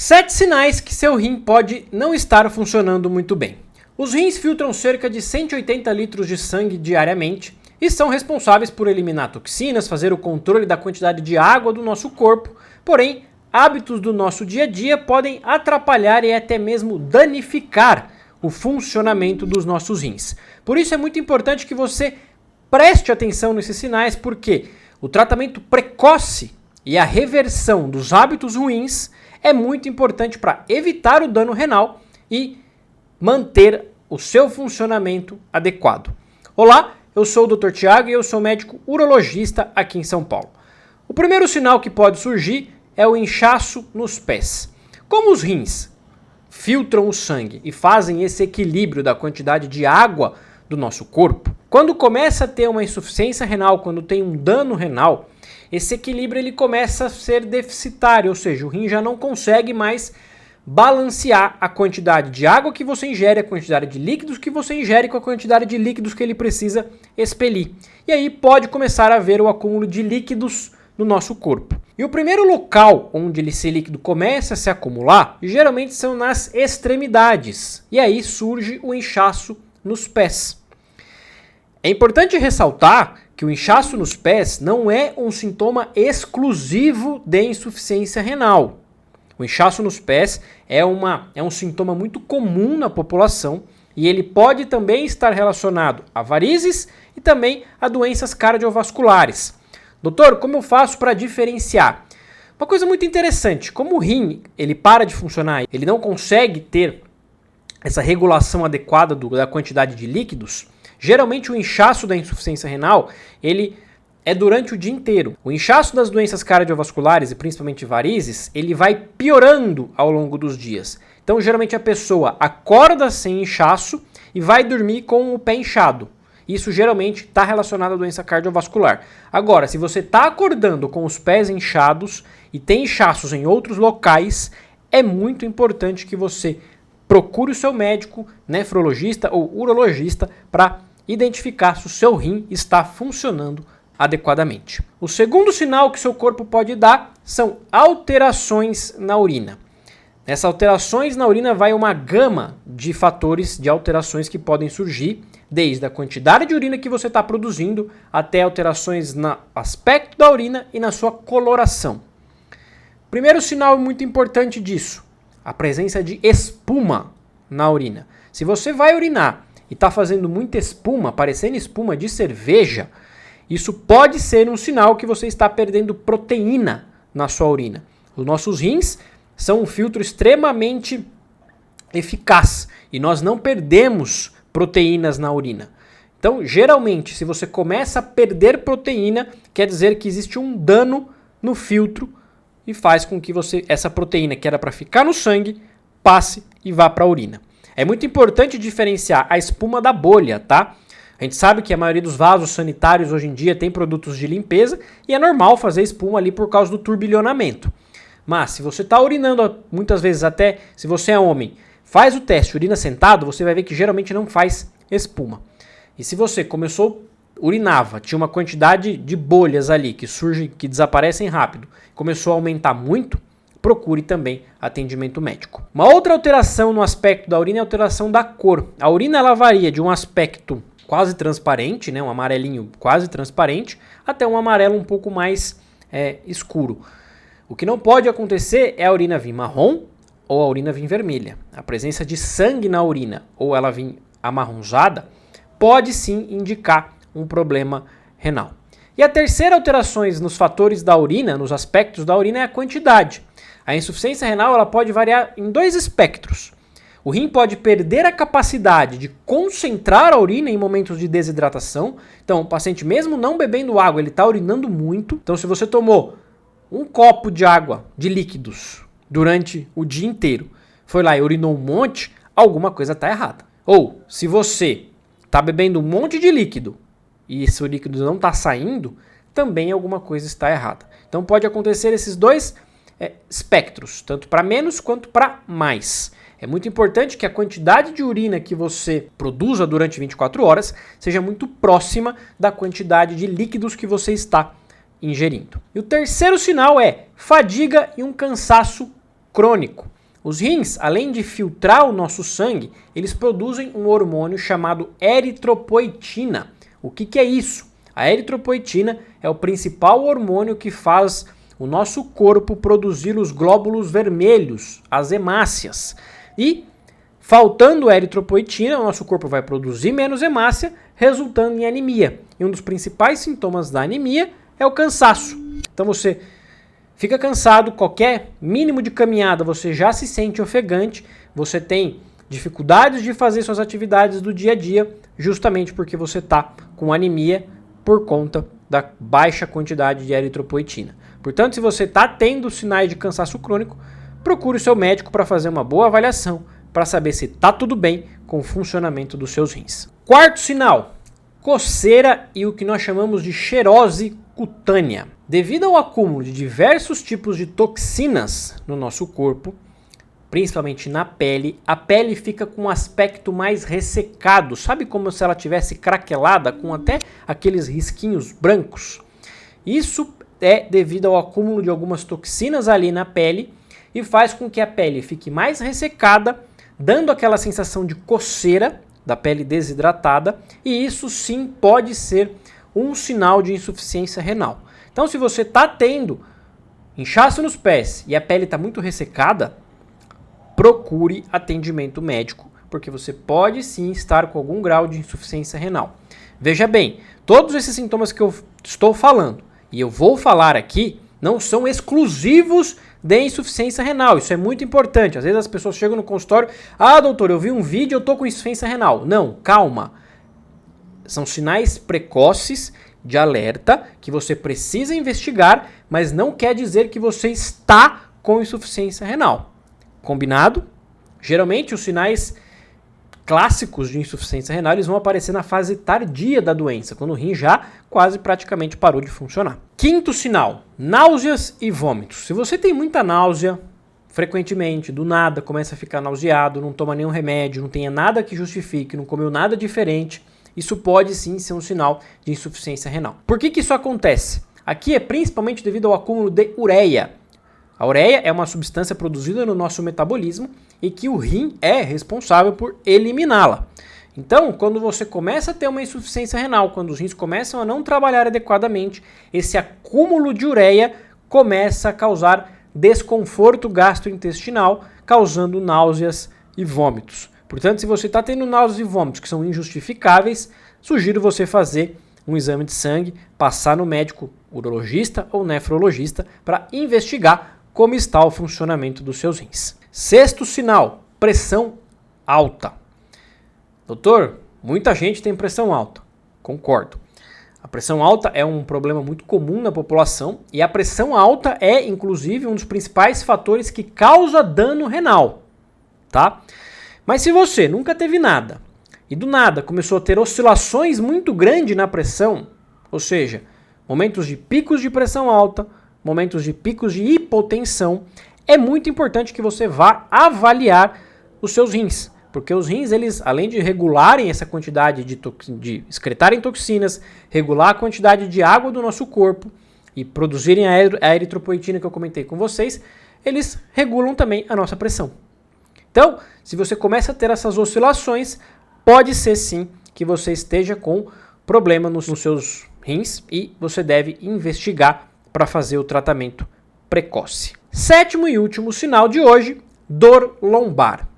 7 sinais que seu rim pode não estar funcionando muito bem. Os rins filtram cerca de 180 litros de sangue diariamente e são responsáveis por eliminar toxinas, fazer o controle da quantidade de água do nosso corpo, porém, hábitos do nosso dia a dia podem atrapalhar e até mesmo danificar o funcionamento dos nossos rins. Por isso é muito importante que você preste atenção nesses sinais, porque o tratamento precoce e a reversão dos hábitos ruins é muito importante para evitar o dano renal e manter o seu funcionamento adequado. Olá, eu sou o Dr. Tiago e eu sou médico urologista aqui em São Paulo. O primeiro sinal que pode surgir é o inchaço nos pés. Como os rins filtram o sangue e fazem esse equilíbrio da quantidade de água do nosso corpo, quando começa a ter uma insuficiência renal, quando tem um dano renal, esse equilíbrio ele começa a ser deficitário, ou seja, o rim já não consegue mais balancear a quantidade de água que você ingere, a quantidade de líquidos que você ingere com a quantidade de líquidos que ele precisa expelir. E aí pode começar a haver o acúmulo de líquidos no nosso corpo. E o primeiro local onde esse líquido começa a se acumular, geralmente são nas extremidades. E aí surge o inchaço nos pés. É importante ressaltar que o inchaço nos pés não é um sintoma exclusivo de insuficiência renal. O inchaço nos pés é um sintoma muito comum na população e ele pode também estar relacionado a varizes e também a doenças cardiovasculares. Doutor, como eu faço para diferenciar? Uma coisa muito interessante, como o rim ele para de funcionar, ele não consegue ter essa regulação adequada da quantidade de líquidos, geralmente o inchaço da insuficiência renal, ele é durante o dia inteiro. O inchaço das doenças cardiovasculares e principalmente varizes, ele vai piorando ao longo dos dias. Então, geralmente a pessoa acorda sem inchaço e vai dormir com o pé inchado. Isso geralmente está relacionado à doença cardiovascular. Agora, se você está acordando com os pés inchados e tem inchaços em outros locais, é muito importante que você procure o seu médico, nefrologista ou urologista para identificar se o seu rim está funcionando adequadamente. O segundo sinal que seu corpo pode dar são alterações na urina. Nessas alterações na urina vai uma gama de fatores de alterações que podem surgir, desde a quantidade de urina que você está produzindo até alterações no aspecto da urina e na sua coloração. Primeiro sinal muito importante disso, a presença de espuma na urina. Se você vai urinar e está fazendo muita espuma, parecendo espuma de cerveja, isso pode ser um sinal que você está perdendo proteína na sua urina. Os nossos rins são um filtro extremamente eficaz e nós não perdemos proteínas na urina. Então, geralmente, se você começa a perder proteína, quer dizer que existe um dano no filtro e faz com que essa proteína que era para ficar no sangue passe e vá para a urina. É muito importante diferenciar a espuma da bolha, tá? A gente sabe que a maioria dos vasos sanitários hoje em dia tem produtos de limpeza e é normal fazer espuma ali por causa do turbilhonamento. Mas se você está urinando, muitas vezes até se você é homem, faz o teste, urina sentado, você vai ver que geralmente não faz espuma. E se você urinava, tinha uma quantidade de bolhas ali que surgem, que desaparecem rápido, começou a aumentar muito, procure também atendimento médico. Uma outra alteração no aspecto da urina é a alteração da cor. A urina ela varia de um aspecto quase transparente, né, um amarelinho quase transparente, até um amarelo um pouco mais escuro. O que não pode acontecer é a urina vir marrom ou a urina vir vermelha. A presença de sangue na urina ou ela vir amarronzada pode sim indicar um problema renal. E a terceira alteração nos fatores da urina, nos aspectos da urina, é a quantidade. A insuficiência renal ela pode variar em dois espectros. O rim pode perder a capacidade de concentrar a urina em momentos de desidratação. Então, o paciente mesmo não bebendo água, ele está urinando muito. Então, se você tomou um copo de água, de líquidos, durante o dia inteiro, foi lá e urinou um monte, alguma coisa está errada. Ou, se você está bebendo um monte de líquido e esse líquido não está saindo, também alguma coisa está errada. Então, pode acontecer esses dois espectros, tanto para menos quanto para mais. É muito importante que a quantidade de urina que você produza durante 24 horas seja muito próxima da quantidade de líquidos que você está ingerindo. E o terceiro sinal é fadiga e um cansaço crônico. Os rins, além de filtrar o nosso sangue, eles produzem um hormônio chamado eritropoetina. O que é isso? A eritropoetina é o principal hormônio que faz o nosso corpo produzir os glóbulos vermelhos, as hemácias. E, faltando eritropoetina, o nosso corpo vai produzir menos hemácia, resultando em anemia. E um dos principais sintomas da anemia é o cansaço. Então você fica cansado, qualquer mínimo de caminhada você já se sente ofegante, você tem dificuldades de fazer suas atividades do dia a dia, justamente porque você está com anemia por conta da baixa quantidade de eritropoetina. Portanto, se você está tendo sinais de cansaço crônico, procure o seu médico para fazer uma boa avaliação, para saber se está tudo bem com o funcionamento dos seus rins. Quarto sinal, coceira e o que nós chamamos de xerose cutânea. Devido ao acúmulo de diversos tipos de toxinas no nosso corpo, principalmente na pele, a pele fica com um aspecto mais ressecado, sabe, como se ela tivesse craquelada, com até aqueles risquinhos brancos. Isso é devido ao acúmulo de algumas toxinas ali na pele e faz com que a pele fique mais ressecada, dando aquela sensação de coceira da pele desidratada, e isso sim pode ser um sinal de insuficiência renal. Então, se você está tendo inchaço nos pés e a pele está muito ressecada, procure atendimento médico, porque você pode sim estar com algum grau de insuficiência renal. Veja bem, todos esses sintomas que eu estou falando e eu vou falar aqui não são exclusivos de insuficiência renal. Isso é muito importante. Às vezes as pessoas chegam no consultório, doutor, eu vi um vídeo e eu estou com insuficiência renal. Não, calma. São sinais precoces de alerta que você precisa investigar, mas não quer dizer que você está com insuficiência renal. Combinado? Geralmente os sinais clássicos de insuficiência renal eles vão aparecer na fase tardia da doença, quando o rim já quase praticamente parou de funcionar. Quinto sinal, náuseas e vômitos. Se você tem muita náusea, frequentemente, do nada, começa a ficar nauseado, não toma nenhum remédio, não tenha nada que justifique, não comeu nada diferente, isso pode sim ser um sinal de insuficiência renal. Por que isso acontece? Aqui é principalmente devido ao acúmulo de ureia. A ureia é uma substância produzida no nosso metabolismo e que o rim é responsável por eliminá-la. Então, quando você começa a ter uma insuficiência renal, quando os rins começam a não trabalhar adequadamente, esse acúmulo de ureia começa a causar desconforto gastrointestinal, causando náuseas e vômitos. Portanto, se você está tendo náuseas e vômitos que são injustificáveis, sugiro você fazer um exame de sangue, passar no médico urologista ou nefrologista para investigar como está o funcionamento dos seus rins. Sexto sinal, pressão alta. Doutor, muita gente tem pressão alta. Concordo. A pressão alta é um problema muito comum na população e a pressão alta é, inclusive, um dos principais fatores que causa dano renal, tá? Mas se você nunca teve nada e do nada começou a ter oscilações muito grandes na pressão, ou seja, momentos de picos de pressão alta, momentos de picos de hipotensão, é muito importante que você vá avaliar os seus rins. Porque os rins, eles, além de regularem essa quantidade de excretarem toxinas, regular a quantidade de água do nosso corpo e produzirem a eritropoetina que eu comentei com vocês, eles regulam também a nossa pressão. Então, se você começa a ter essas oscilações, pode ser sim que você esteja com problema nos seus rins e você deve investigar para fazer o tratamento precoce. Sétimo e último sinal de hoje, dor lombar.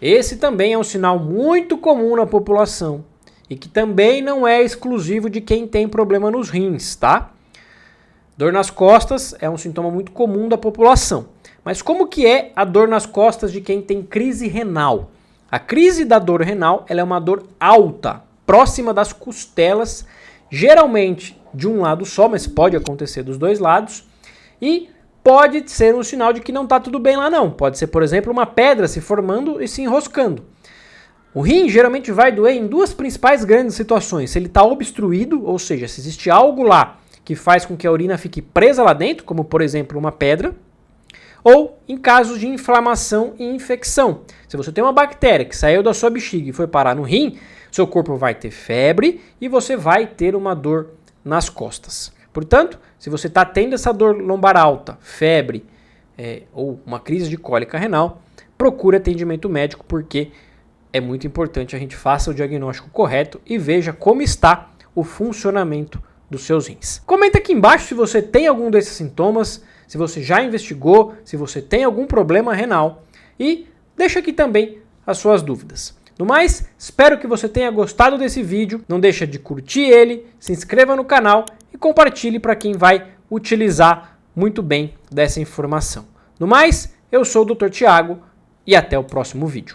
Esse também é um sinal muito comum na população e que também não é exclusivo de quem tem problema nos rins, tá? Dor nas costas é um sintoma muito comum da população. Mas como que é a dor nas costas de quem tem crise renal? A crise da dor renal ela é uma dor alta, próxima das costelas, geralmente de um lado só, mas pode acontecer dos dois lados, e pode ser um sinal de que não está tudo bem lá não. Pode ser, por exemplo, uma pedra se formando e se enroscando. O rim geralmente vai doer em duas principais grandes situações. Se ele está obstruído, ou seja, se existe algo lá que faz com que a urina fique presa lá dentro, como por exemplo uma pedra, ou em casos de inflamação e infecção. Se você tem uma bactéria que saiu da sua bexiga e foi parar no rim, seu corpo vai ter febre e você vai ter uma dor nas costas. Portanto, se você está tendo essa dor lombar alta, febre ou uma crise de cólica renal, procure atendimento médico, porque é muito importante a gente faça o diagnóstico correto e veja como está o funcionamento dos seus rins. Comenta aqui embaixo se você tem algum desses sintomas, se você já investigou, se você tem algum problema renal e deixa aqui também as suas dúvidas. No mais, espero que você tenha gostado desse vídeo, não deixa de curtir ele, se inscreva no canal e compartilhe para quem vai utilizar muito bem dessa informação. No mais, eu sou o Dr. Tiago e até o próximo vídeo.